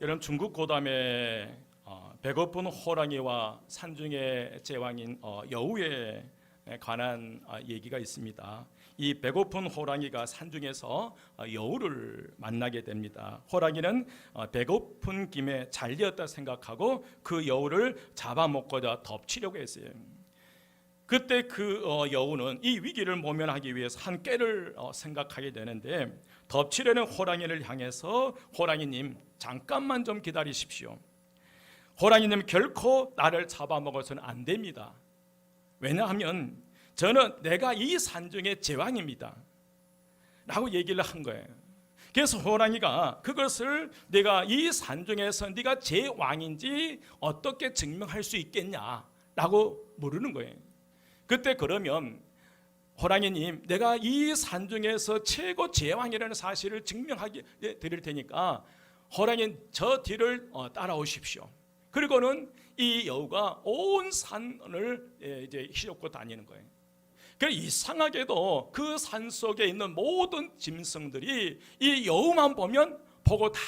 여러분, 중국 고담에 배고픈 호랑이와 산중의 제왕인 여우에 관한 얘기가 있습니다. 이 배고픈 호랑이가 산중에서 여우를 만나게 됩니다. 호랑이는 배고픈 김에 잘되었다 생각하고 그 여우를 잡아먹고자 덮치려고 했어요. 그때 그 여우는 이 위기를 모면하기 위해서 한 꾀를 생각하게 되는데, 덮치려는 호랑이를 향해서 호랑이님 잠깐만 좀 기다리십시오. 호랑이님 결코 나를 잡아먹어서는 안 됩니다. 왜냐하면 저는 내가 이 산중의 제왕입니다 라고 얘기를 한 거예요. 그래서 호랑이가 그것을 내가 이 산중에서 네가 제왕인지 어떻게 증명할 수 있겠냐라고 물으는 거예요. 그때 그러면 호랑이님, 내가 이 산중에서 최고 제왕이라는 사실을 증명하게 드릴 테니까 호랑이 저 뒤를 따라오십시오. 그리고는 이 여우가 온 산을 이제 휘젓고 다니는 거예요. 그래서 이상하게도 그 산 속에 있는 모든 짐승들이 이 여우만 보고 다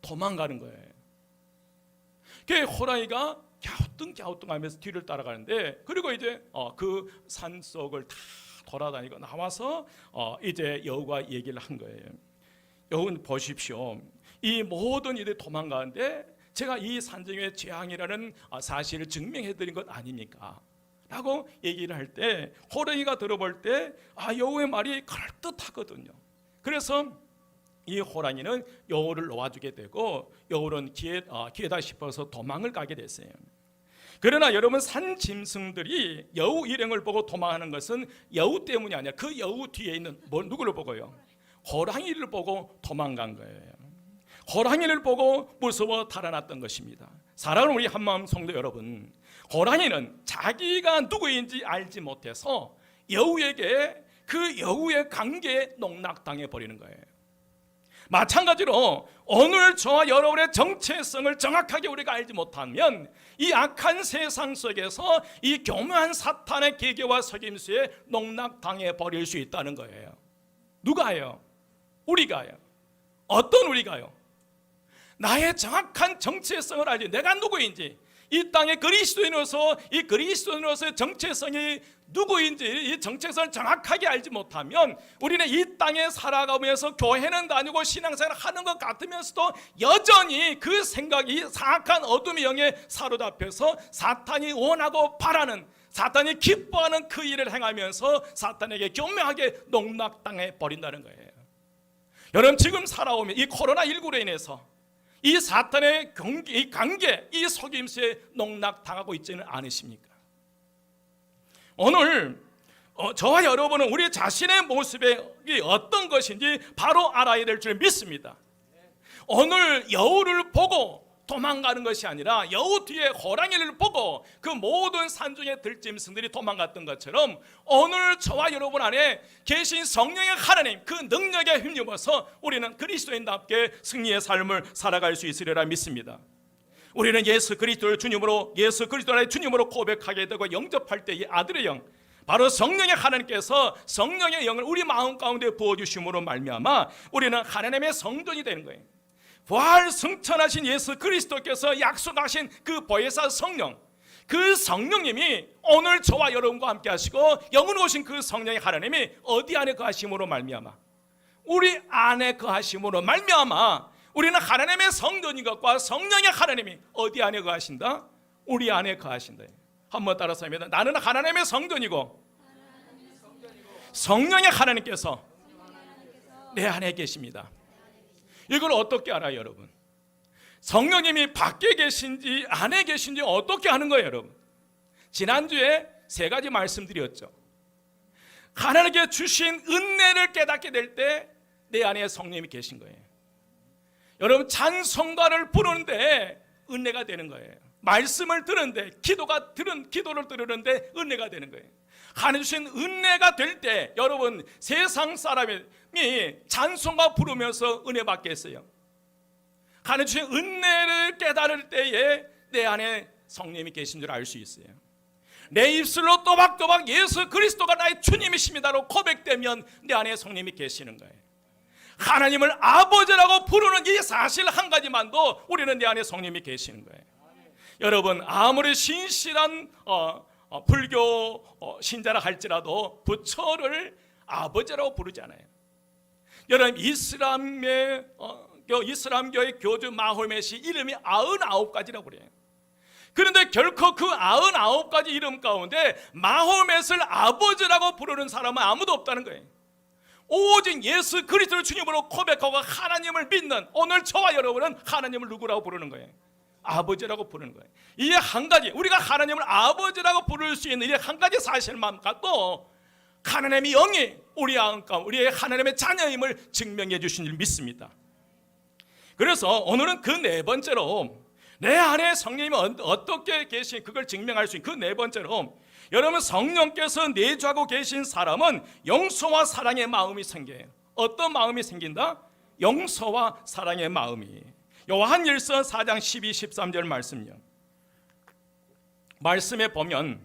도망가는 거예요. 그래서 호랑이가 갸우뚱갸우뚱하면서 뒤를 따라가는데, 그리고 이제 그 산 속을 다 돌아다니고 나와서 이제 여우가 얘기를 한 거예요. 여러분 보십시오. 이 모든 이들이 도망가는데 제가 이 산중의 제왕이라는 사실을 증명해 드린 것 아닙니까? 라고 얘기를 할 때 호랑이가 들어볼 때 여우의 말이 그럴듯하거든요. 그래서 이 호랑이는 여우를 놓아주게 되고 여우는 기회다 싶어서 도망을 가게 됐어요. 그러나 여러분, 산 짐승들이 여우 일행을 보고 도망하는 것은 여우 때문이 아니라 그 여우 뒤에 있는 누구를 보고요? 호랑이를 보고 도망간 거예요. 호랑이를 보고 무서워 달아났던 것입니다. 사랑하는 우리 한마음 성도 여러분, 호랑이는 자기가 누구인지 알지 못해서 여우에게 그 여우의 관계에 농락당해 버리는 거예요. 마찬가지로 오늘 저와 여러분의 정체성을 정확하게 우리가 알지 못하면 이 악한 세상 속에서 이 교묘한 사탄의 계계와 속임수에 농락당해 버릴 수 있다는 거예요. 누가요? 우리가요. 어떤 우리가요? 나의 정확한 정체성을 알지, 내가 누구인지, 이 땅의 그리스도인으로서 이 그리스도인으로서의 정체성이 누구인지 이 정체성을 정확하게 알지 못하면 우리는 이 땅에 살아가면서 교회는 다니고 신앙생활을 하는 것 같으면서도 여전히 그 생각이 사악한 어둠의 영에 사로잡혀서 사탄이 원하고 바라는, 사탄이 기뻐하는 그 일을 행하면서 사탄에게 교묘하게 농락당해 버린다는 거예요. 여러분, 지금 살아오면 이 코로나19로 인해서 이 사탄의 이 관계, 이 속임수에 농락당하고 있지는 않으십니까? 오늘 저와 여러분은 우리 자신의 모습이 어떤 것인지 바로 알아야 될 줄 믿습니다. 오늘 여우를 보고 도망가는 것이 아니라 여우 뒤에 호랑이를 보고 그 모든 산중의 들짐승들이 도망갔던 것처럼 오늘 저와 여러분 안에 계신 성령의 하나님, 그 능력에 힘입어서 우리는 그리스도인답게 승리의 삶을 살아갈 수 있으리라 믿습니다. 우리는 예수 그리스도를 주님으로, 예수 그리스도를 주님으로 고백하게 되고 영접할 때 이 아들의 영, 바로 성령의 하나님께서 성령의 영을 우리 마음 가운데 부어주심으로 말미암아 우리는 하나님의 성전이 되는 거예요. 부활 승천하신 예수 그리스도께서 약속하신 그 보혜사 성령, 그 성령님이 오늘 저와 여러분과 함께 하시고 영으로 오신 그 성령의 하나님이 어디 안에 거하심으로 말미암아, 우리 안에 거하심으로 말미암아 우리는 하나님의 성전인 것과 성령의 하나님이 어디 안에 거하신다? 우리 안에 거하신다. 한번 따라서 합니다. 나는 하나님의 성전이고 성령의 하나님께서 내 안에 계십니다. 이걸 어떻게 알아요, 여러분? 성령님이 밖에 계신지 안에 계신지 어떻게 아는 거예요, 여러분? 지난주에 세 가지 말씀드렸죠. 하나님께 주신 은혜를 깨닫게 될 때 내 안에 성령님이 계신 거예요. 여러분, 찬송가를 부르는데 은혜가 되는 거예요. 말씀을 들은데 기도를 들으는데 은혜가 되는 거예요. 하나님 주신 은혜가 될 때 여러분, 세상 사람이 찬송가 부르면서 은혜 받겠어요? 하나님 주신 은혜를 깨달을 때에 내 안에 성령님이 계신 줄 알 수 있어요. 내 입술로 또박또박 예수 그리스도가 나의 주님이십니다로 고백되면 내 안에 성령님이 계시는 거예요. 하나님을 아버지라고 부르는 이 사실 한 가지만도 우리는 내 안에 성령님이 계시는 거예요. 여러분, 아무리 신실한 불교 신자라 할지라도 부처를 아버지라고 부르지 않아요. 여러분, 이슬람교의 교주 마호멧이 이름이 99가지라고 그래요. 그런데 결코 그 99가지 이름 가운데 마호멧을 아버지라고 부르는 사람은 아무도 없다는 거예요. 오직 예수 그리스도를 주님으로 고백하고 하나님을 믿는 오늘 저와 여러분은 하나님을 누구라고 부르는 거예요? 아버지라고 부르는 거예요. 이 한 가지, 우리가 하나님을 아버지라고 부를 수 있는 이 한 가지 사실만 갖도 하나님의 영이 우리의 하나님의 자녀임을 증명해 주신 줄 믿습니다. 그래서 오늘은 그 네 번째로 내 안에 성령님이 어떻게 계신 그걸 증명할 수 있는 그 네 번째로, 여러분, 성령께서 내주하고 계신 사람은 용서와 사랑의 마음이 생겨요. 어떤 마음이 생긴다? 용서와 사랑의 마음이. 요한일서 4장 12, 13절 말씀이요. 말씀에 보면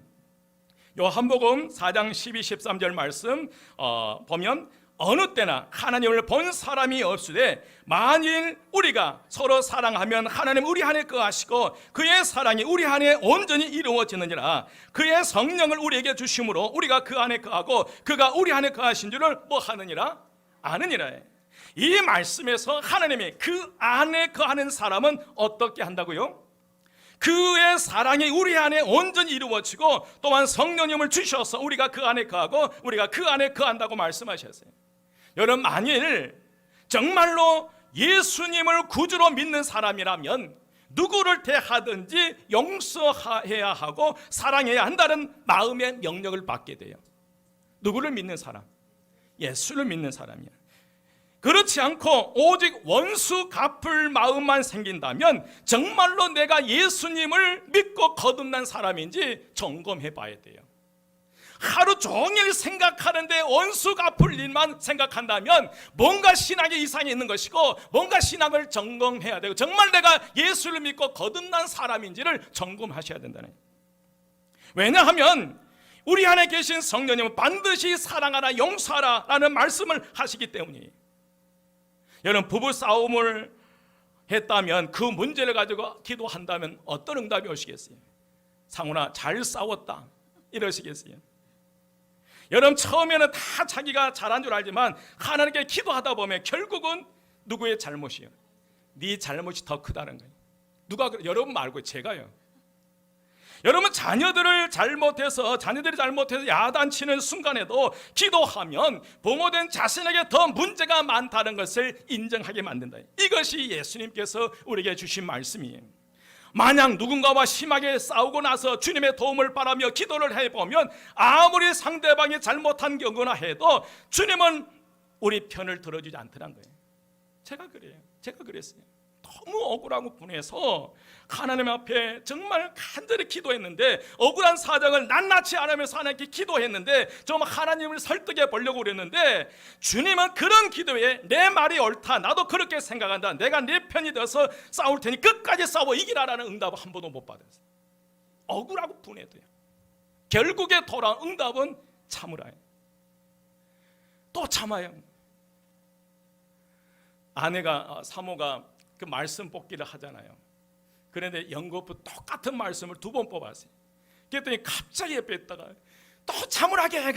요한복음 4장 12, 13절 말씀 보면 어느 때나 하나님을 본 사람이 없으되 만일 우리가 서로 사랑하면 하나님 우리 안에 거하시고 그의 사랑이 우리 안에 온전히 이루어지느니라. 그의 성령을 우리에게 주심으로 우리가 그 안에 거하고 그가 우리 안에 거하신 줄을 뭐 하느니라? 아느니라. 이 말씀에서 하나님이 그 안에 거하는 사람은 어떻게 한다고요? 그의 사랑이 우리 안에 온전히 이루어지고 또한 성령님을 주셔서 우리가 그 안에 거하고 우리가 그 안에 거한다고 말씀하셨어요. 여러분, 만일 정말로 예수님을 구주로 믿는 사람이라면 누구를 대하든지 용서해야 하고 사랑해야 한다는 마음의 명령을 받게 돼요. 누구를 믿는 사람? 예수를 믿는 사람이야. 그렇지 않고 오직 원수 갚을 마음만 생긴다면 정말로 내가 예수님을 믿고 거듭난 사람인지 점검해 봐야 돼요. 하루 종일 생각하는데 원수 갚을 일만 생각한다면 뭔가 신앙에 이상이 있는 것이고 뭔가 신앙을 점검해야 되고 정말 내가 예수를 믿고 거듭난 사람인지를 점검하셔야 된다는 거예요. 왜냐하면 우리 안에 계신 성령님은 반드시 사랑하라 용서하라 라는 말씀을 하시기 때문이에요. 여러분, 부부 싸움을 했다면 그 문제를 가지고 기도한다면 어떤 응답이 오시겠어요? 상훈아, 잘 싸웠다 이러시겠어요? 여러분, 처음에는 다 자기가 잘한 줄 알지만 하나님께 기도하다 보면 결국은 누구의 잘못이에요? 네 잘못이 더 크다는 거예요. 누가 그래? 여러분 말고 제가요. 여러분, 자녀들이 잘못해서 야단치는 순간에도 기도하면 부모된 자신에게 더 문제가 많다는 것을 인정하게 만든다. 이것이 예수님께서 우리에게 주신 말씀이에요. 만약 누군가와 심하게 싸우고 나서 주님의 도움을 바라며 기도를 해보면 아무리 상대방이 잘못한 경우나 해도 주님은 우리 편을 들어주지 않더란 거예요. 제가 그랬어요. 너무 억울하고 분해서 하나님 앞에 정말 간절히 기도했는데 억울한 사정을 낱낱이 하나님께서 하나님께 기도했는데 좀 하나님을 설득해 보려고 그랬는데 주님은 그런 기도에 내 말이 옳다, 나도 그렇게 생각한다, 내가 네 편이 되어서 싸울 테니 끝까지 싸워 이기라라는 응답을 한 번도 못 받았어요. 억울하고 분해도요. 결국에 돌아온 응답은 참으라요. 또 참아요. 아내가 사모가 그 말씀 뽑기를 하잖아요. 그런데 연거푸 똑같은 말씀을 2번 뽑았어요. 그랬더니 갑자기 옆에 있다가 또 참으라게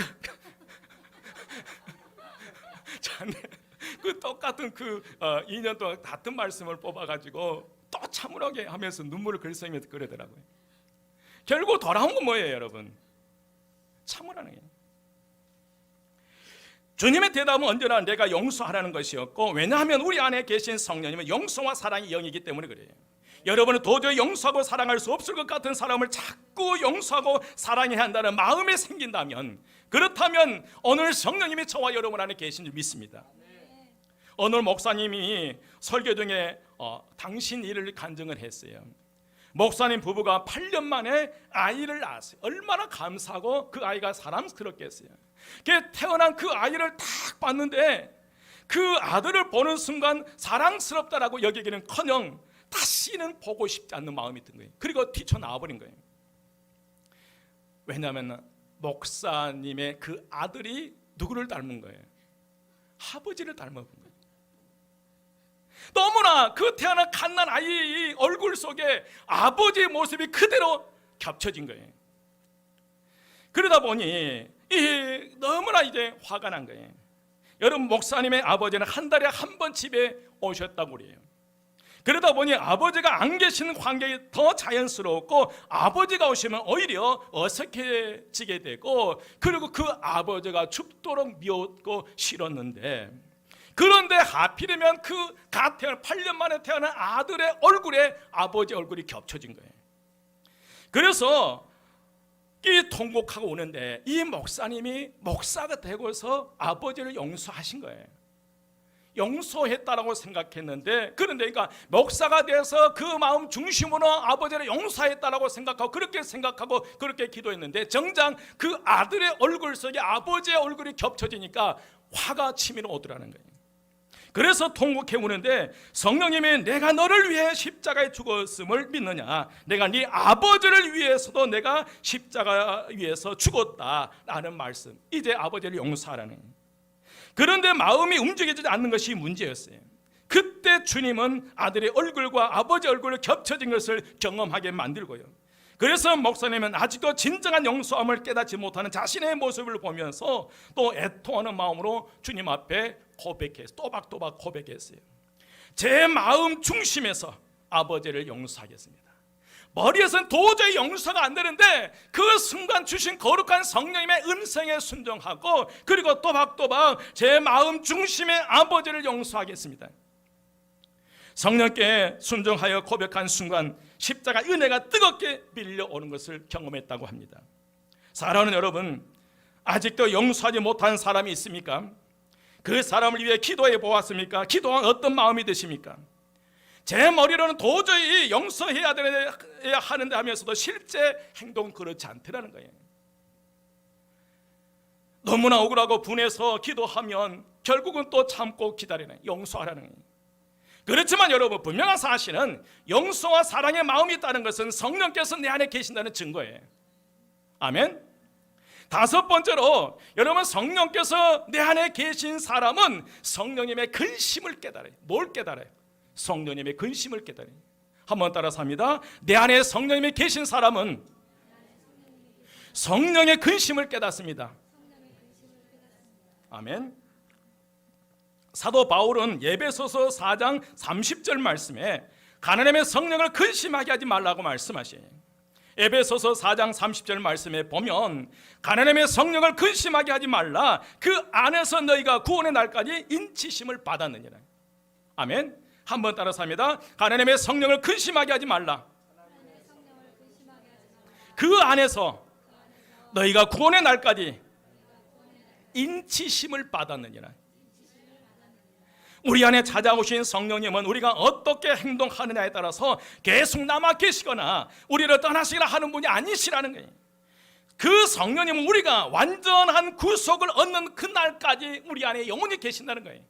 그 똑같은 2년 동안 같은 말씀을 뽑아가지고 또 참으라게 하면서 눈물을 글썽이면서 그러더라고요. 결국 돌아온 건 뭐예요, 여러분? 참으라는 거예요. 주님의 대답은 언제나 내가 용서하라는 것이었고, 왜냐하면 우리 안에 계신 성령님은 용서와 사랑의 영이기 때문에 그래요. 여러분은 도저히 용서하고 사랑할 수 없을 것 같은 사람을 자꾸 용서하고 사랑해야 한다는 마음이 생긴다면, 그렇다면 오늘 성령님이 저와 여러분 안에 계신 줄 믿습니다. 오늘 목사님이 설교 중에 당신 일을 간증을 했어요. 목사님 부부가 8년 만에 아이를 낳았어요. 얼마나 감사하고 그 아이가 사랑스럽겠어요. 태어난 그 아이를 딱 봤는데 그 아들을 보는 순간 사랑스럽다라고 여기기는커녕 다시는 보고 싶지 않는 마음이 든 거예요. 그리고 뛰쳐나와버린 거예요. 왜냐하면 목사님의 그 아들이 누구를 닮은 거예요? 아버지를 닮은 거예요. 너무나 그 태어난 갓난 아이 얼굴 속에 아버지의 모습이 그대로 겹쳐진 거예요. 그러다 보니 너무나 이제 화가 난 거예요. 여러분, 목사님의 아버지는 한 달에 한 번 집에 오셨다고 그래요. 그러다 보니 아버지가 안 계시는 환경이 더 자연스러웠고, 아버지가 오시면 오히려 어색해지게 되고, 그리고 그 아버지가 죽도록 미웠고 싫었는데, 그런데 하필이면 그 갓 태어난 8년 만에 태어난 아들의 얼굴에 아버지 얼굴이 겹쳐진 거예요. 그래서 이 통곡하고 오는데, 이 목사님이 목사가 되고서 아버지를 용서하신 거예요. 용서했다라고 생각했는데, 그런데 그러니까 목사가 돼서 그 마음 중심으로 아버지를 용서했다라고 생각하고 그렇게 생각하고 그렇게 기도했는데, 정작 그 아들의 얼굴 속에 아버지의 얼굴이 겹쳐지니까 화가 치밀어 오더라는 거예요. 그래서 통곡해 오는데, 성령님이 내가 너를 위해 십자가에 죽었음을 믿느냐, 내가 네 아버지를 위해서도 내가 십자가 위에서 죽었다라는 말씀, 이제 아버지를 용서하라는 거예요. 그런데 마음이 움직이지 않는 것이 문제였어요. 그때 주님은 아들의 얼굴과 아버지 얼굴이 겹쳐진 것을 경험하게 만들고요, 그래서 목사님은 아직도 진정한 용서함을 깨닫지 못하는 자신의 모습을 보면서 또 애통하는 마음으로 주님 앞에 고백했어요. 또박또박 고백했어요. 제 마음 중심에서 아버지를 용서하겠습니다. 머리에서는 도저히 용서가 안 되는데, 그 순간 주신 거룩한 성령님의 음성에 순종하고, 그리고 또박또박 제 마음 중심의 아버지를 용서하겠습니다. 성령께 순종하여 고백한 순간 십자가 은혜가 뜨겁게 밀려오는 것을 경험했다고 합니다. 사랑하는 여러분, 아직도 용서하지 못한 사람이 있습니까? 그 사람을 위해 기도해 보았습니까? 기도한 어떤 마음이 드십니까? 제 머리로는 도저히 용서해야 하는데 하면서도 실제 행동은 그렇지 않더라는 거예요. 너무나 억울하고 분해서 기도하면 결국은 또 참고 기다리는, 용서하라는 거예요. 그렇지만 여러분, 분명한 사실은 용서와 사랑의 마음이 있다는 것은 성령께서 내 안에 계신다는 증거예요. 아멘. 다섯 번째로, 여러분, 성령께서 내 안에 계신 사람은 성령님의 근심을 깨달아요. 뭘 깨달아요? 성령님의 근심을 깨달아요. 한번 따라서 합니다. 내 안에 성령님이 계신 사람은 성령의 근심을 깨닫습니다. 아멘. 사도 바울은 에베소서 4장 30절 말씀에 가나님의 성령을 근심하게 하지 말라고 말씀하셔요. 에베소서 4장 30절 말씀에 보면 가나님의 성령을 근심하게 하지 말라, 그 안에서 너희가 구원의 날까지 인치심을 받았느니라. 아멘. 한번 따라서 합니다. 하나님의 성령을 근심하게 하지 말라, 그 안에서 너희가 구원의 날까지 인치심을 받았느니라. 우리 안에 찾아오신 성령님은 우리가 어떻게 행동하느냐에 따라서 계속 남아 계시거나 우리를 떠나시거나 하는 분이 아니시라는 거예요. 그 성령님은 우리가 완전한 구속을 얻는 그 날까지 우리 안에 영원히 계신다는 거예요.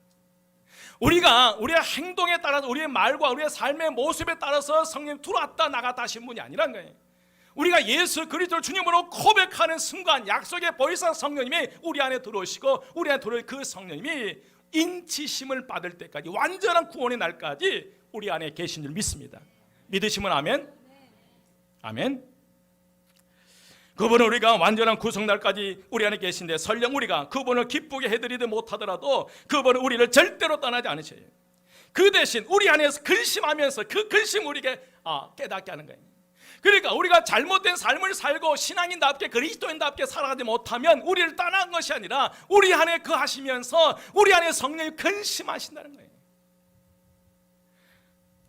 우리가 우리의 행동에 따라서, 우리의 말과 우리의 삶의 모습에 따라서 성령님 들어왔다 나갔다 하신 분이 아니란 거예요. 우리가 예수 그리스도를 주님으로 고백하는 순간 약속의 보혜사 성령님이 우리 안에 들어오시고, 우리 안에 들어올 그 성령님이 인치심을 받을 때까지, 완전한 구원의 날까지 우리 안에 계신 줄 믿습니다. 믿으시면 아멘. 아멘. 그분은 우리가 완전한 구속날까지 우리 안에 계신데, 설령 우리가 그분을 기쁘게 해드리지 못하더라도 그분은 우리를 절대로 떠나지 않으셔요. 그 대신 우리 안에서 근심하면서 그 근심 우리에게 깨닫게 하는 거예요. 그러니까 우리가 잘못된 삶을 살고 신앙인답게 그리스도인답게 살아가지 못하면 우리를 떠난 것이 아니라 우리 안에 거하시면서 우리 안에 성령이 근심하신다는 거예요.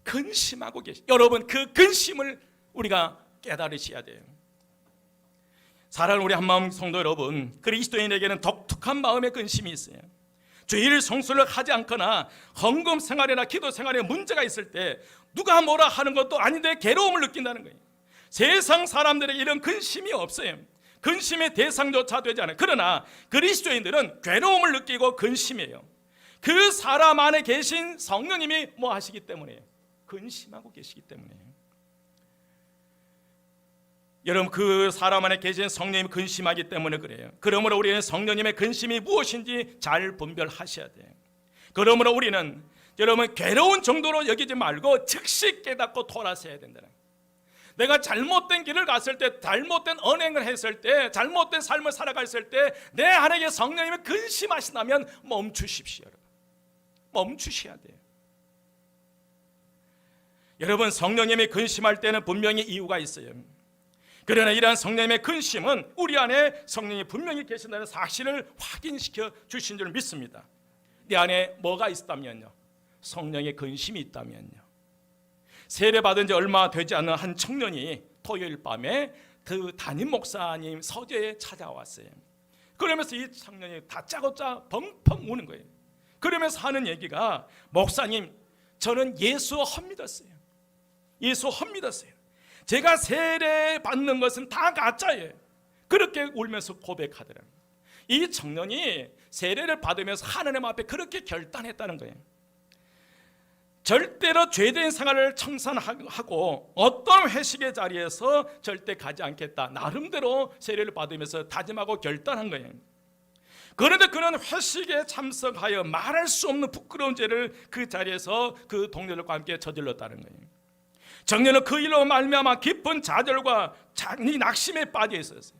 근심하고 계시. 여러분, 그 근심을 우리가 깨달으셔야 돼요. 사랑하는 우리 한마음 성도 여러분, 그리스도인에게는 독특한 마음의 근심이 있어요. 주일 성수를 하지 않거나 헌금 생활이나 기도 생활에 문제가 있을 때 누가 뭐라 하는 것도 아닌데 괴로움을 느낀다는 거예요. 세상 사람들에게 이런 근심이 없어요. 근심의 대상조차 되지 않아요. 그러나 그리스도인들은 괴로움을 느끼고 근심해요. 그 사람 안에 계신 성령님이 뭐 하시기 때문에요? 근심하고 계시기 때문에요. 여러분, 그 사람 안에 계신 성령님이 근심하기 때문에 그래요. 그러므로 우리는 성령님의 근심이 무엇인지 잘 분별하셔야 돼요. 그러므로 우리는 여러분 괴로운 정도로 여기지 말고 즉시 깨닫고 돌아서야 된다는 거예요. 내가 잘못된 길을 갔을 때, 잘못된 언행을 했을 때, 잘못된 삶을 살아갔을 때 내 안에 성령님이 근심하신다면 멈추십시오. 멈추셔야 돼요. 여러분 성령님이 근심할 때는 분명히 이유가 있어요. 그러나 이러한 성령님의 근심은 우리 안에 성령이 분명히 계신다는 사실을 확인시켜 주신 줄 믿습니다. 내 안에 뭐가 있다면요, 성령의 근심이 있다면요. 세례받은 지 얼마 되지 않은 한 청년이 토요일 밤에 그 담임 목사님 서재에 찾아왔어요. 그러면서 이 청년이 다짜고짜 펑펑 우는 거예요. 그러면서 하는 얘기가, 목사님 저는 예수 헛믿었어요. 예수 헛믿었어요. 제가 세례 받는 것은 다 가짜예요. 그렇게 울면서 고백하더라고요. 이 청년이 세례를 받으면서 하나님 앞에 그렇게 결단했다는 거예요. 절대로 죄된 생활을 청산하고 어떤 회식의 자리에서 절대 가지 않겠다, 나름대로 세례를 받으면서 다짐하고 결단한 거예요. 그런데 그는 회식에 참석하여 말할 수 없는 부끄러운 죄를 그 자리에서 그 동료들과 함께 저질렀다는 거예요. 청년은 그 일로 말미암아 깊은 좌절과 낙심에 빠져 있었어요.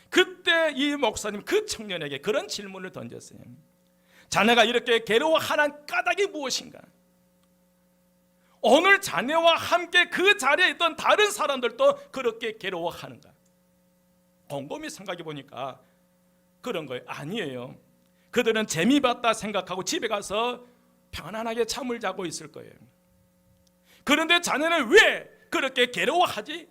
그때 이 목사님 그 청년에게 그런 질문을 던졌어요. 자네가 이렇게 괴로워하는 까닭이 무엇인가? 오늘 자네와 함께 그 자리에 있던 다른 사람들도 그렇게 괴로워하는가? 곰곰이 생각해 보니까 그런 거예요. 아니에요. 그들은 재미봤다 생각하고 집에 가서 편안하게 잠을 자고 있을 거예요. 그런데 자네는 왜 그렇게 괴로워하지?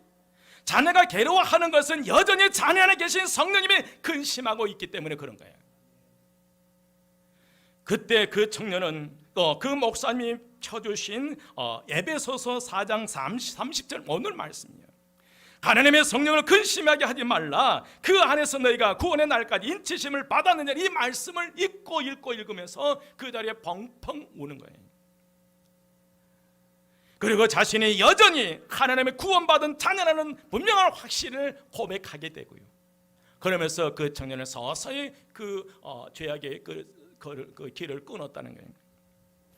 자네가 괴로워하는 것은 여전히 자네 안에 계신 성령님이 근심하고 있기 때문에 그런 거예요. 그때 그 청년은 또 그 목사님이 쳐주신 에베소서 4장 30절 오늘 말씀이에요. 하나님의 성령을 근심하게 하지 말라, 그 안에서 너희가 구원의 날까지 인치심을 받았느냐, 이 말씀을 읽으면서 그 자리에 펑펑 우는 거예요. 그리고 자신이 여전히 하나님의 구원받은 자녀라는 분명한 확신을 고백하게 되고요. 그러면서 그 청년은 서서히 그 죄악의 그 길을 끊었다는 거예요.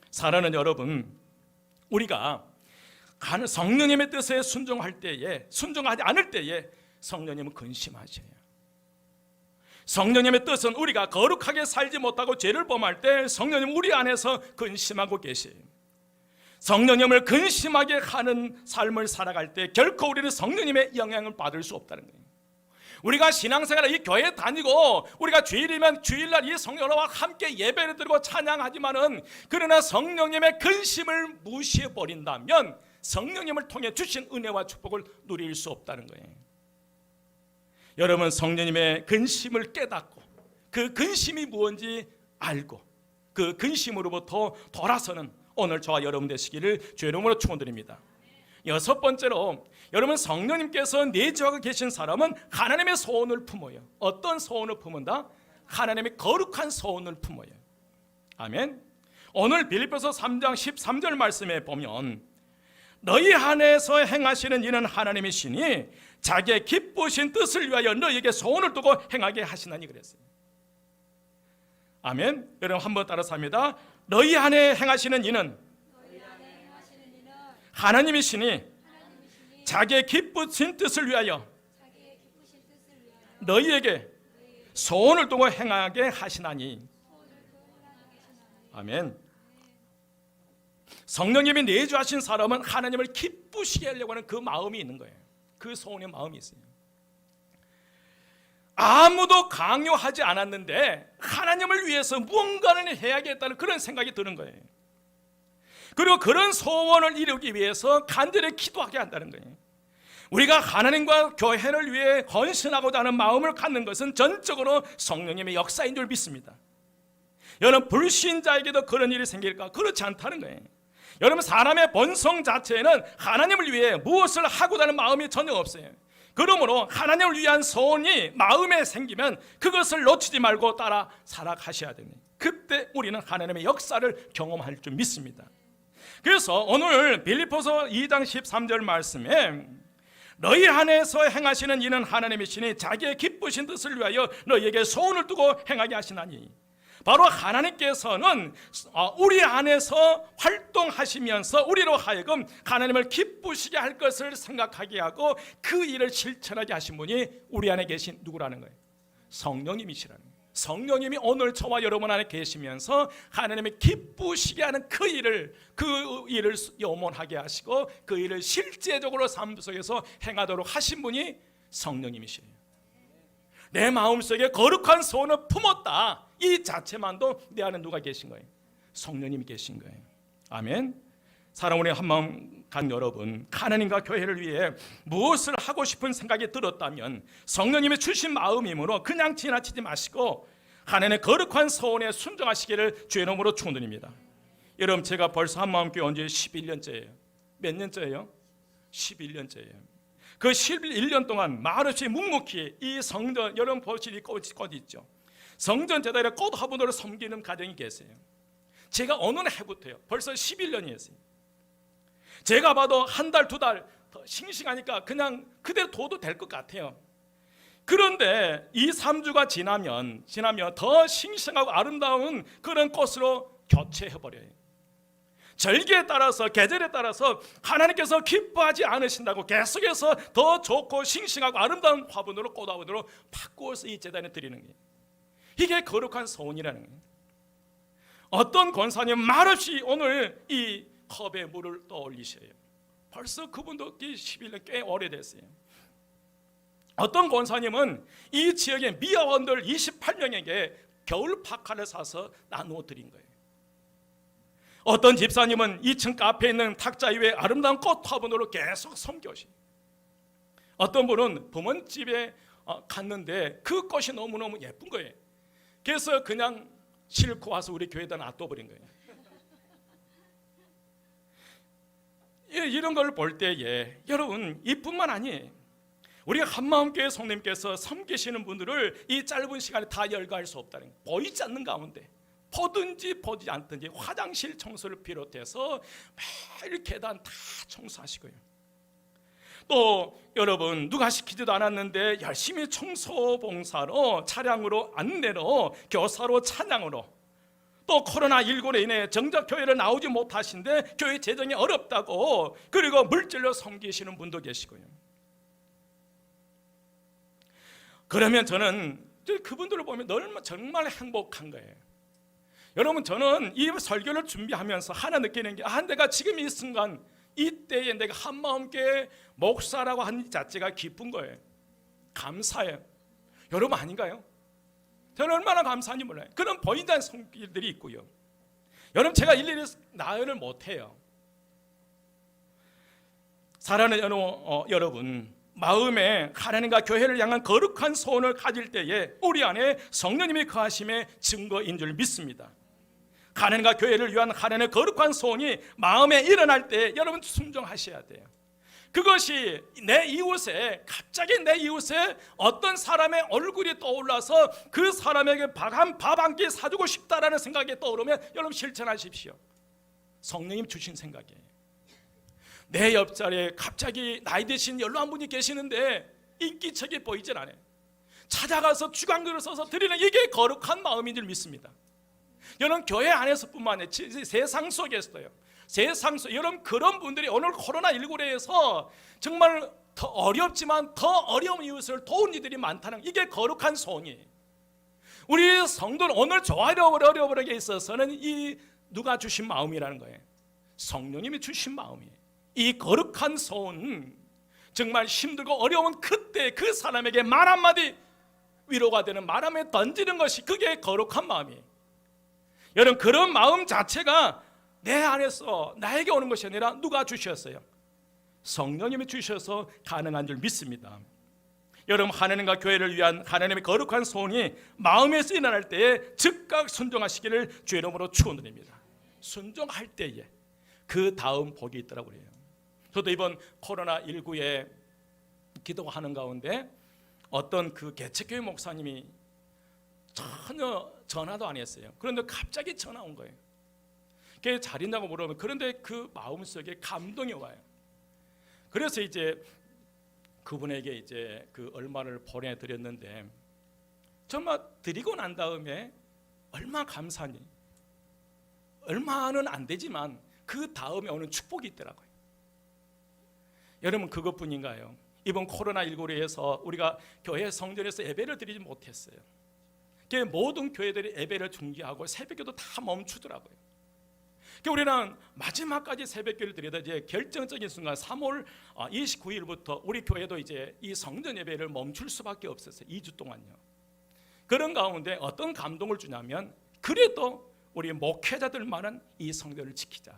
사랑하는 여러분, 우리가 성령님의 뜻에 순종할 때에, 순종하지 않을 때에 성령님은 근심하셔요. 성령님의 뜻은 우리가 거룩하게 살지 못하고 죄를 범할 때 성령님 우리 안에서 근심하고 계세요. 성령님을 근심하게 하는 삶을 살아갈 때 결코 우리는 성령님의 영향을 받을 수 없다는 거예요. 우리가 신앙생활에 이 교회 다니고 우리가 주일이면 주일날 이 성령과 함께 예배를 드리고 찬양하지만은, 그러나 성령님의 근심을 무시해버린다면 성령님을 통해 주신 은혜와 축복을 누릴 수 없다는 거예요. 여러분 성령님의 근심을 깨닫고 그 근심이 무엇인지 알고 그 근심으로부터 돌아서는 오늘 저와 여러분 되시기를 주의 이름으로 축원드립니다. 여섯 번째로, 여러분 성령님께서 내주하고 계신 사람은 하나님의 소원을 품어요. 어떤 소원을 품은다? 하나님의 거룩한 소원을 품어요. 아멘. 오늘 빌립보서 3장 13절 말씀에 보면, 너희 안에서 행하시는 이는 하나님이시니 자기의 기쁘신 뜻을 위하여 너희에게 소원을 두고 행하게 하시나니 그랬어요. 아멘. 여러분 한번 따라서 합니다. 너희 안에 행하시는 이는 하나님이시니 자기의 기쁘신 뜻을 위하여 너희에게 소원을 두고 행하게 하시나니. 아멘. 성령님이 내주하신 사람은 하나님을 기쁘시게 하려고 하는 그 마음이 있는 거예요. 그 소원의 마음이 있어요. 아무도 강요하지 않았는데 하나님을 위해서 무언가를 해야겠다는 그런 생각이 드는 거예요. 그리고 그런 소원을 이루기 위해서 간절히 기도하게 한다는 거예요. 우리가 하나님과 교회를 위해 헌신하고자 하는 마음을 갖는 것은 전적으로 성령님의 역사인 줄 믿습니다. 여러분 불신자에게도 그런 일이 생길까? 그렇지 않다는 거예요. 여러분 사람의 본성 자체에는 하나님을 위해 무엇을 하고자 하는 마음이 전혀 없어요. 그러므로 하나님을 위한 소원이 마음에 생기면 그것을 놓치지 말고 따라 살아가셔야 됩니다. 그때 우리는 하나님의 역사를 경험할 줄 믿습니다. 그래서 오늘 빌립보서 2장 13절 말씀에 너희 안에서 행하시는 이는 하나님이시니 자기의 기쁘신 뜻을 위하여 너희에게 소원을 두고 행하게 하시나니. 바로 하나님께서는 우리 안에서 활동하시면서 우리로 하여금 하나님을 기쁘시게 할 것을 생각하게 하고 그 일을 실천하게 하신 분이 우리 안에 계신 누구라는 거예요? 성령님이시라는 거예요. 성령님이 오늘 저와 여러분 안에 계시면서 하나님이 기쁘시게 하는 그 일을 영원하게 하시고 그 일을 실제적으로 삶 속에서 행하도록 하신 분이 성령님이시에요. 내 마음속에 거룩한 소원을 품었다, 이 자체만도 내 안에 누가 계신 거예요? 성령님이 계신 거예요. 아멘. 사랑하는 한마음 간 여러분, 하나님과 교회를 위해 무엇을 하고 싶은 생각이 들었다면 성령님이 주신 마음이므로 그냥 지나치지 마시고 하나님의 거룩한 소원에 순종하시기를 주의 이름으로 축원드립니다. 여러분, 제가 벌써 한마음교회 온 지 11년째예요. 몇 년째예요? 11년째예요. 그 11년 동안 말없이 묵묵히 이 성전, 여러분 보실 이 꽃 있죠? 성전 제단에 꽃 화분으로 섬기는 가정이 계세요. 제가 어느 해부터요? 벌써 11년이었어요. 제가 봐도 한 달, 두 달 더 싱싱하니까 그냥 그대로 둬도 될 것 같아요. 그런데 2, 3주가 지나면 더 싱싱하고 아름다운 그런 꽃으로 교체해버려요. 절기에 따라서, 계절에 따라서 하나님께서 기뻐하지 않으신다고 계속해서 더 좋고 싱싱하고 아름다운 화분으로, 꽃화분으로 바꾸어서 이 제단에 드리는 거예요. 이게 거룩한 소원이라는 거예요. 어떤 권사님 말없이 오늘 이 컵에 물을 떠올리셔요. 벌써 그분도 11년 꽤 오래됐어요. 어떤 권사님은 이 지역의 미화원들 28명에게 겨울 파카를 사서 나누어 드린 거예요. 어떤 집사님은 2층 카페에 있는 탁자 위에 아름다운 꽃 화분으로 계속 섬겨오시. 어떤 분은 부모집에 갔는데 그 꽃이 너무너무 예쁜 거예요. 그래서 그냥 싣고 와서 우리 교회에다 놔둬버린 거예요. 이런 걸 볼 때에 여러분, 이뿐만 아니에요. 우리 한마음교회 성님께서 섬기시는 분들을 이 짧은 시간에 다 열거할 수 없다는 거예요. 보이지 않는 가운데 보든지 보지 않든지 화장실 청소를 비롯해서 매일 계단 다 청소하시고요. 또 여러분, 누가 시키지도 않았는데 열심히 청소 봉사로, 차량으로, 안내로, 교사로, 찬양으로, 또 코로나19로 인해 정작 교회를 나오지 못하신데 교회 재정이 어렵다고 그리고 물질로 섬기시는 분도 계시고요. 그러면 저는 그분들을 보면 정말 행복한 거예요. 여러분, 저는 이 설교를 준비하면서 하나 느끼는 게, 내가 지금 이 순간 이때에 내가 한마음교회 목사라고 하는 자체가 기쁜 거예요. 감사해요. 여러분 아닌가요? 저는 얼마나 감사한지 몰라요. 그런 보이지 않는 손길들이 있고요. 여러분, 제가 일일이 나열을 못해요. 사랑하는 여러분, 마음에 하나님과 교회를 향한 거룩한 소원을 가질 때에 우리 안에 성령님이 거하심의 증거인 줄 믿습니다. 하나님과 교회를 위한 하나님의 거룩한 소원이 마음에 일어날 때 여러분 순종하셔야 돼요. 그것이 갑자기 내 이웃에 어떤 사람의 얼굴이 떠올라서 그 사람에게 밥 한 끼 사주고 싶다라는 생각이 떠오르면 여러분 실천하십시오. 성령님 주신 생각이에요. 내 옆자리에 갑자기 나이 드신 연로한 분이 계시는데 인기척이 보이질 않아요. 찾아가서 주간글을 써서 드리는 이게 거룩한 마음인 줄 믿습니다. 여러분, 교회 안에서뿐만 아니라 세상 속에서도요. 여러분, 그런 분들이 오늘 코로나19로 해서 정말 더 어렵지만 더 어려운 이웃을 도운 이들이 많다는, 이게 거룩한 소원이에요. 우리 성도는 오늘 어려워버리게 있어서는 이 누가 주신 마음이라는 거예요. 성령님이 주신 마음이에요. 이 거룩한 소원, 정말 힘들고 어려운 그때 그 사람에게 말 한마디 위로가 되는 말 한마디 던지는 것이, 그게 거룩한 마음이에요. 여러분, 그런 마음 자체가 내 안에서 나에게 오는 것이 아니라 누가 주셨어요? 성령님이 주셔서 가능한 줄 믿습니다. 여러분, 하나님과 교회를 위한 하나님의 거룩한 소원이 마음에서 일어날 때에 즉각 순종하시기를 주의 이름으로 축원드립니다. 순종할 때에 그 다음 복이 있더라고요. 저도 이번 코로나19에 기도하는 가운데 어떤 그 개척교회 목사님이 전혀 전화도 안 했어요. 그런데 갑자기 전화 온 거예요. 그게 잘 있냐고 물어보면, 그런데 그 마음속에 감동이 와요. 그래서 이제 그분에게 이제 그 얼마를 보내드렸는데, 정말 드리고 난 다음에 얼마나 감사하니. 얼마는 안 되지만 그 다음에 오는 축복이 있더라고요. 여러분, 그것뿐인가요? 이번 코로나19로 해서 우리가 교회 성전에서 예배를 드리지 못했어요. 모든 교회들이 예배를 중지하고 새벽기도 다 멈추더라고요. 우리는 마지막까지 새벽기를 드리다 이제 결정적인 순간 3월 29일부터 우리 교회도 이제 이 성전 예배를 멈출 수밖에 없었어요. 2주 동안요. 그런 가운데 어떤 감동을 주냐면, 그래도 우리 목회자들만은 이 성전을 지키자.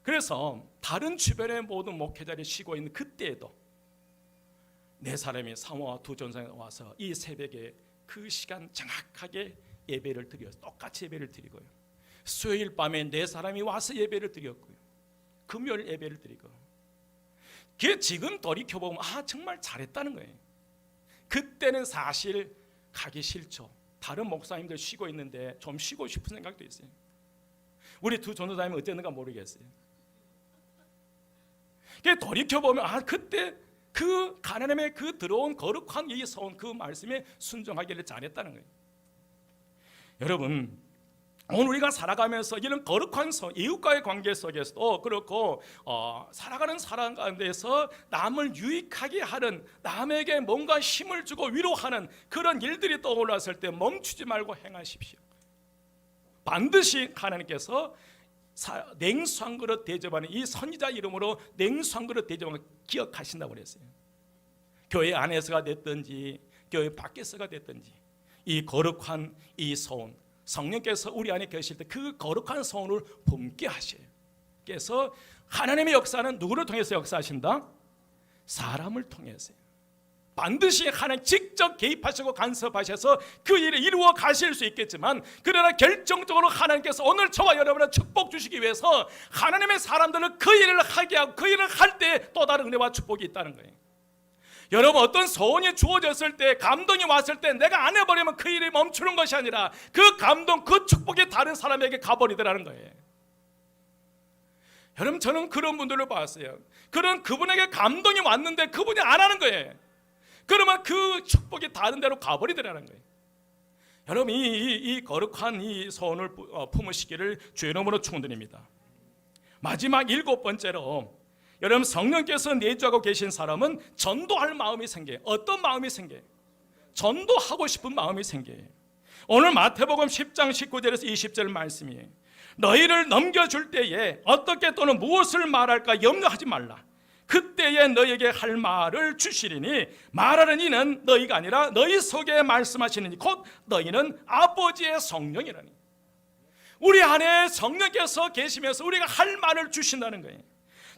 그래서 다른 주변의 모든 목회자들이 쉬고 있는 그때에도 네 사람이 사모와 두 전사에 와서 이 새벽에 그 시간 정확하게 예배를 드려요. 똑같이 예배를 드리고요. 수요일 밤에 네 사람이 와서 예배를 드렸고요. 금요일 예배를 드리고. 그게 지금 돌이켜보면 정말 잘했다는 거예요. 그때는 사실 가기 싫죠. 다른 목사님들 쉬고 있는데 좀 쉬고 싶은 생각도 있어요. 우리 두 전도사님은 어땠는가 모르겠어요. 돌이켜보면 그때 그 하나님의 그 들어온 거룩한 이 서온 그 말씀에 순종하기를 잘했다는 거예요. 여러분, 오늘 우리가 살아가면서 이런 거룩한 이웃과의 관계 속에서도 그렇고 살아가는 사람 가운데서 남을 유익하게 하는, 남에게 뭔가 힘을 주고 위로하는 그런 일들이 떠올랐을 때 멈추지 말고 행하십시오. 반드시 하나님께서 냉수 한 그릇 대접하는 이 선지자 이름으로 냉수 한 그릇 대접하는 걸 기억하신다고 그랬어요. 교회 안에서가 됐든지 교회 밖에서가 됐든지 이 거룩한 이 소원, 성령께서 우리 안에 계실 때 그 거룩한 소원을 품게 하셔요. 그래서 하나님의 역사는 누구를 통해서 역사하신다? 사람을 통해서요. 반드시 하나님 직접 개입하시고 간섭하셔서 그 일을 이루어 가실 수 있겠지만, 그러나 결정적으로 하나님께서 오늘 저와 여러분을 축복 주시기 위해서 하나님의 사람들을 그 일을 하게 하고 그 일을 할 때 또 다른 은혜와 축복이 있다는 거예요. 여러분, 어떤 소원이 주어졌을 때, 감동이 왔을 때 내가 안 해버리면 그 일이 멈추는 것이 아니라 그 감동, 그 축복이 다른 사람에게 가버리더라는 거예요. 여러분, 저는 그런 분들을 봤어요. 그분에게 감동이 왔는데 그분이 안 하는 거예요. 그러면 그 축복이 다른 데로 가버리더라는 거예요. 여러분, 이 거룩한 이 소원을 품으시기를 주의 이름으로 축원드립니다. 마지막 7번째로, 여러분, 성령께서 내주하고 계신 사람은 전도할 마음이 생겨요. 어떤 마음이 생겨요? 전도하고 싶은 마음이 생겨요. 오늘 마태복음 10장 19절에서 20절 말씀이에요. 너희를 넘겨줄 때에 어떻게 또는 무엇을 말할까 염려하지 말라. 그때에 너희에게 할 말을 주시리니 말하는 이는 너희가 아니라 너희 속에 말씀하시는 이 곧 너희는 아버지의 성령이라니. 우리 안에 성령께서 계시면서 우리가 할 말을 주신다는 거예요.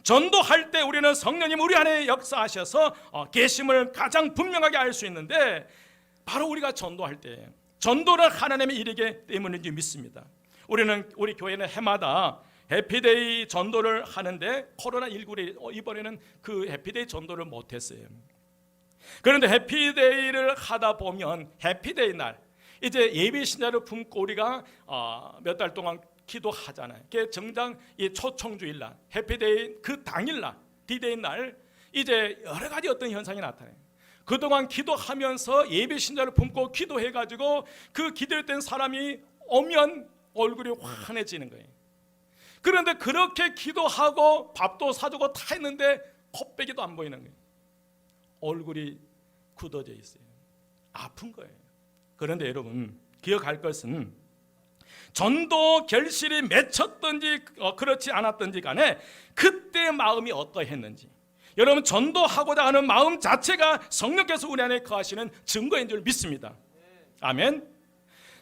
전도할 때 우리는 성령님 우리 안에 역사하셔서 계심을 가장 분명하게 알 수 있는데, 바로 우리가 전도할 때 전도는 하나님의 일이기 때문인지 믿습니다. 우리 교회는 해마다 해피데이 전도를 하는데 코로나19로 이번에는 그 해피데이 전도를 못했어요. 그런데 해피데이를 하다 보면 해피데이 날 이제 예비 신자를 품고 우리가 몇 달 동안 기도하잖아요. 그게 정작 이 초청주일 날, 해피데이 그 당일 날, 디데이 날 이제 여러 가지 어떤 현상이 나타나요. 그동안 기도하면서 예배 신자를 품고 기도해가지고 그 기도했던 사람이 오면 얼굴이 환해지는 거예요. 그런데 그렇게 기도하고 밥도 사주고 다 했는데 코빼기도 안 보이는 거예요. 얼굴이 굳어져 있어요. 아픈 거예요. 그런데 여러분, 기억할 것은 전도 결실이 맺혔든지 그렇지 않았든지 간에 그때 마음이 어떠했는지, 여러분, 전도하고자 하는 마음 자체가 성령께서 우리 안에 거하시는 증거인 줄 믿습니다. 아멘.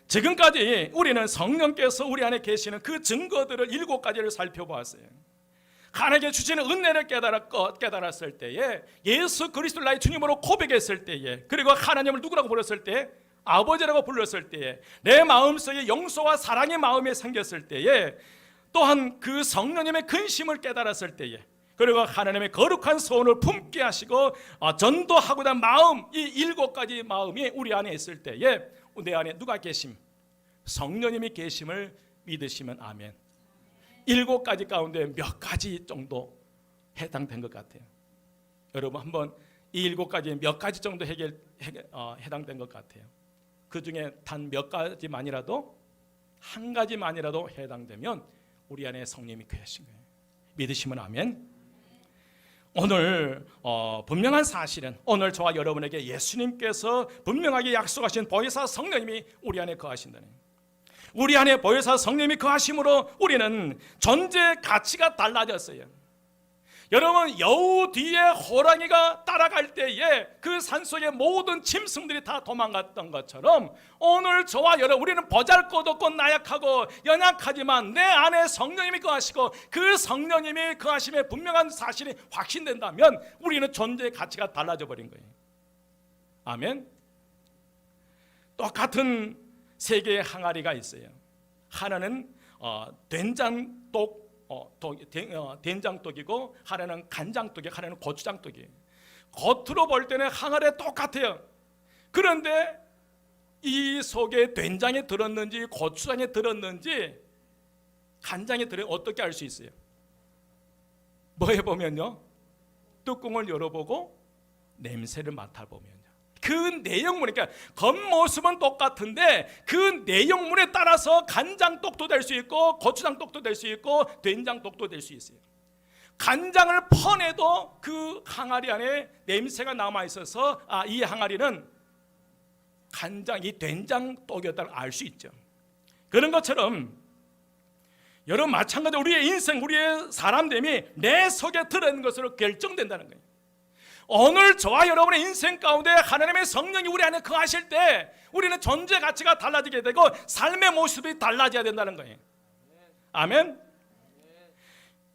지금까지 우리는 성령께서 우리 안에 계시는 그 증거들을 7가지를 살펴보았어요. 하나님께 주시는 은혜를 깨달았을 때에, 예수 그리스도를 나의 주님으로 고백했을 때에, 그리고 하나님을 누구라고 불렀을 때, 아버지라고 불렀을 때에, 내 마음속에 용서와 사랑의 마음이 생겼을 때에, 또한 그 성령님의 근심을 깨달았을 때에, 그리고 하나님의 거룩한 소원을 품게 하시고 전도하고자 마음, 이 7가지 마음이 우리 안에 있을 때에 내 안에 누가 계심? 성령님이 계심을 믿으시면 아멘. 7가지 가운데 몇 가지 정도 해당된 것 같아요. 여러분, 한번 이 7가지 몇 가지 정도 해당된 것 같아요. 그 중에 단 몇 가지만이라도, 한 가지만이라도 해당되면 우리 안에 성령님이 거하신 거예요. 믿으시면 아멘. 오늘 분명한 사실은 오늘 저와 여러분에게 예수님께서 분명하게 약속하신 보혜사 성령님이 우리 안에 거하신다는 거예요. 우리 안에 보혜사 성령님이 거하심으로 우리는 존재 가치가 달라졌어요. 여러분, 여우 뒤에 호랑이가 따라갈 때에 그 산속의 모든 짐승들이 다 도망갔던 것처럼 오늘 저와 여러분, 우리는 보잘것없고 나약하고 연약하지만 내 안에 성령님이 거하시고 그 성령님이 거하심의 분명한 사실이 확신된다면 우리는 존재의 가치가 달라져 버린 거예요. 아멘. 똑같은 세 개의 항아리가 있어요. 하나는 된장떡이고 하나는 간장떡이, 하나는 고추장떡이에요. 겉으로 볼 때는 항아리 똑같아요. 그런데 이 속에 된장이 들었는지 고추장이 들었는지 간장이 들었는지 어떻게 알 수 있어요? 뭐 해보면요, 뚜껑을 열어보고 냄새를 맡아보면요, 그 내용물, 그러니까 겉모습은 똑같은데 그 내용물에 따라서 간장떡도 될 수 있고 고추장떡도 될 수 있고 된장떡도 될 수 있어요. 간장을 퍼내도 그 항아리 안에 냄새가 남아 있어서 이 항아리는 이 된장떡이었다는 알 수 있죠. 그런 것처럼 여러분, 마찬가지로 우리의 인생, 우리의 사람됨이 내 속에 들어있는 것으로 결정된다는 거예요. 오늘 저와 여러분의 인생 가운데 하나님의 성령이 우리 안에 거하실 때 우리는 존재 가치가 달라지게 되고 삶의 모습이 달라져야 된다는 거예요. 아멘.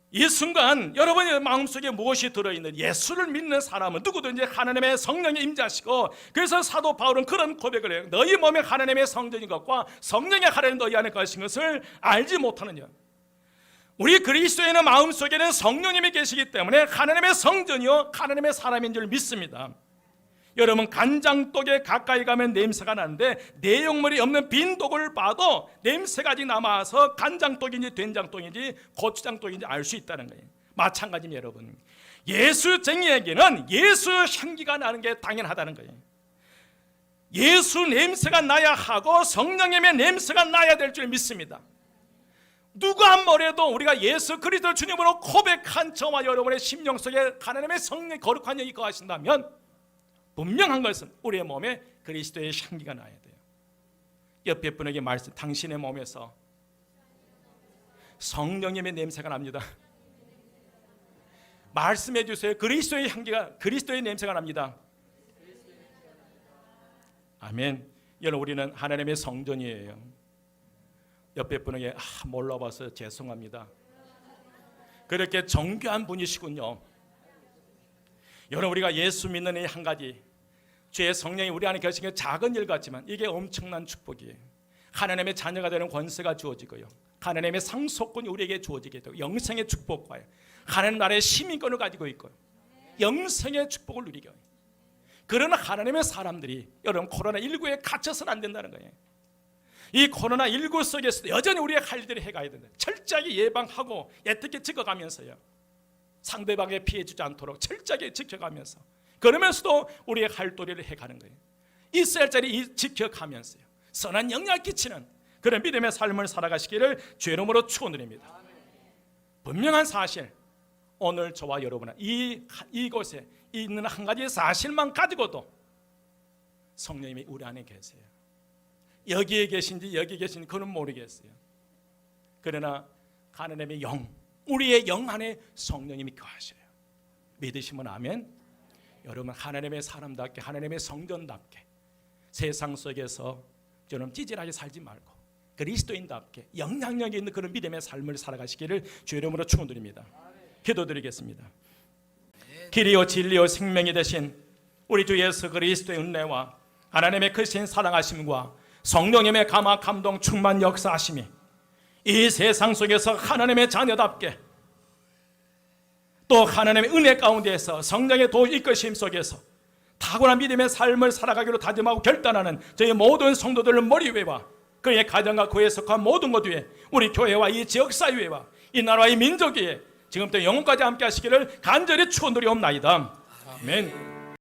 이 순간 여러분의 마음속에 무엇이 들어있는, 예수를 믿는 사람은 누구든지 하나님의 성령이 임재하시고, 그래서 사도 바울은 그런 고백을 해요. 너희 몸에 하나님의 성전인 것과 성령의 하나님 너희 안에 거하신 것을 알지 못하느냐. 우리 그리스도인의 마음속에는 성령님이 계시기 때문에 하나님의 성전이요 하나님의 사람인 줄 믿습니다. 여러분, 간장떡에 가까이 가면 냄새가 나는데 내용물이 없는 빈 독을 봐도 냄새가 아직 남아서 간장떡인지 된장떡인지 고추장떡인지 알 수 있다는 거예요. 마찬가지입니다. 여러분, 예수쟁이에게는 예수 향기가 나는 게 당연하다는 거예요. 예수 냄새가 나야 하고 성령님의 냄새가 나야 될 줄 믿습니다. 누가 뭐래도 우리가 예수 그리스도 주님으로 고백한 저와 여러분의 심령 속에 하나님의 성령 거룩한 영이 거하신다면 분명한 것은 우리의 몸에 그리스도의 향기가 나야 돼요. 옆에 분에게 말씀, 당신의 몸에서 성령님의 냄새가 납니다. 말씀해 주세요. 그리스도의 향기가, 그리스도의 냄새가 납니다. 아멘. 여러분, 우리는 하나님의 성전이에요. 옆에 분에게 몰라봐서 죄송합니다. 그렇게 정교한 분이시군요. 여러분, 우리가 예수 믿는 이 한 가지, 주의 성령이 우리 안에 계신 게 작은 일 같지만 이게 엄청난 축복이에요. 하나님의 자녀가 되는 권세가 주어지고요, 하나님의 상속권이 우리에게 주어지게 되고 영생의 축복과요, 하나님 나라의 시민권을 가지고 있고요, 영생의 축복을 누리게 해요. 그런 하나님의 사람들이 여러분 코로나19에 갇혀서는 안 된다는 거예요. 이 코로나19 속에서도 여전히 우리의 할 일들을 해가야 된다. 철저하게 예방하고 애떻게 지켜가면서요, 상대방에 피해 주지 않도록 철저하게 지켜가면서, 그러면서도 우리의 할 도리를 해가는 거예요. 있어야 할 자리 지켜가면서요, 선한 영향을 끼치는 그런 믿음의 삶을 살아가시기를 주의 이름으로 축원드립니다. 분명한 사실, 오늘 저와 여러분은 이곳에 있는 한 가지 사실만 가지고도 성령님이 우리 안에 계세요. 여기에 계신지 여기 계신지 그는 모르겠어요. 그러나 하나님의 영, 우리의 영 안에 성령님이 거하셔요. 믿으시면 아멘. 여러분, 하나님의 사람답게, 하나님의 성전답게 세상 속에서 저는 찌질하게 살지 말고 그리스도인답게 영향력이 있는 그런 믿음의 삶을 살아가시기를 주의 이름으로 축원드립니다. 기도드리겠습니다. 길이요 진리요 생명이 되신 우리 주 예수 그리스도의 은혜와 하나님의 크신 사랑하심과 성령님의 감화 감동 충만 역사하심이 이 세상 속에서 하나님의 자녀답게 또 하나님의 은혜 가운데에서 성령의 도 이끄심 속에서 탁월한 믿음의 삶을 살아가기로 다짐하고 결단하는 저희 모든 성도들의 머리 위와 그의 가정과 그에 속한 모든 것 위에 우리 교회와 이 지역사회와 이 나라와 이 민족 위에 지금부터 영원까지 함께 하시기를 간절히 축원드리옵나이다. 아멘.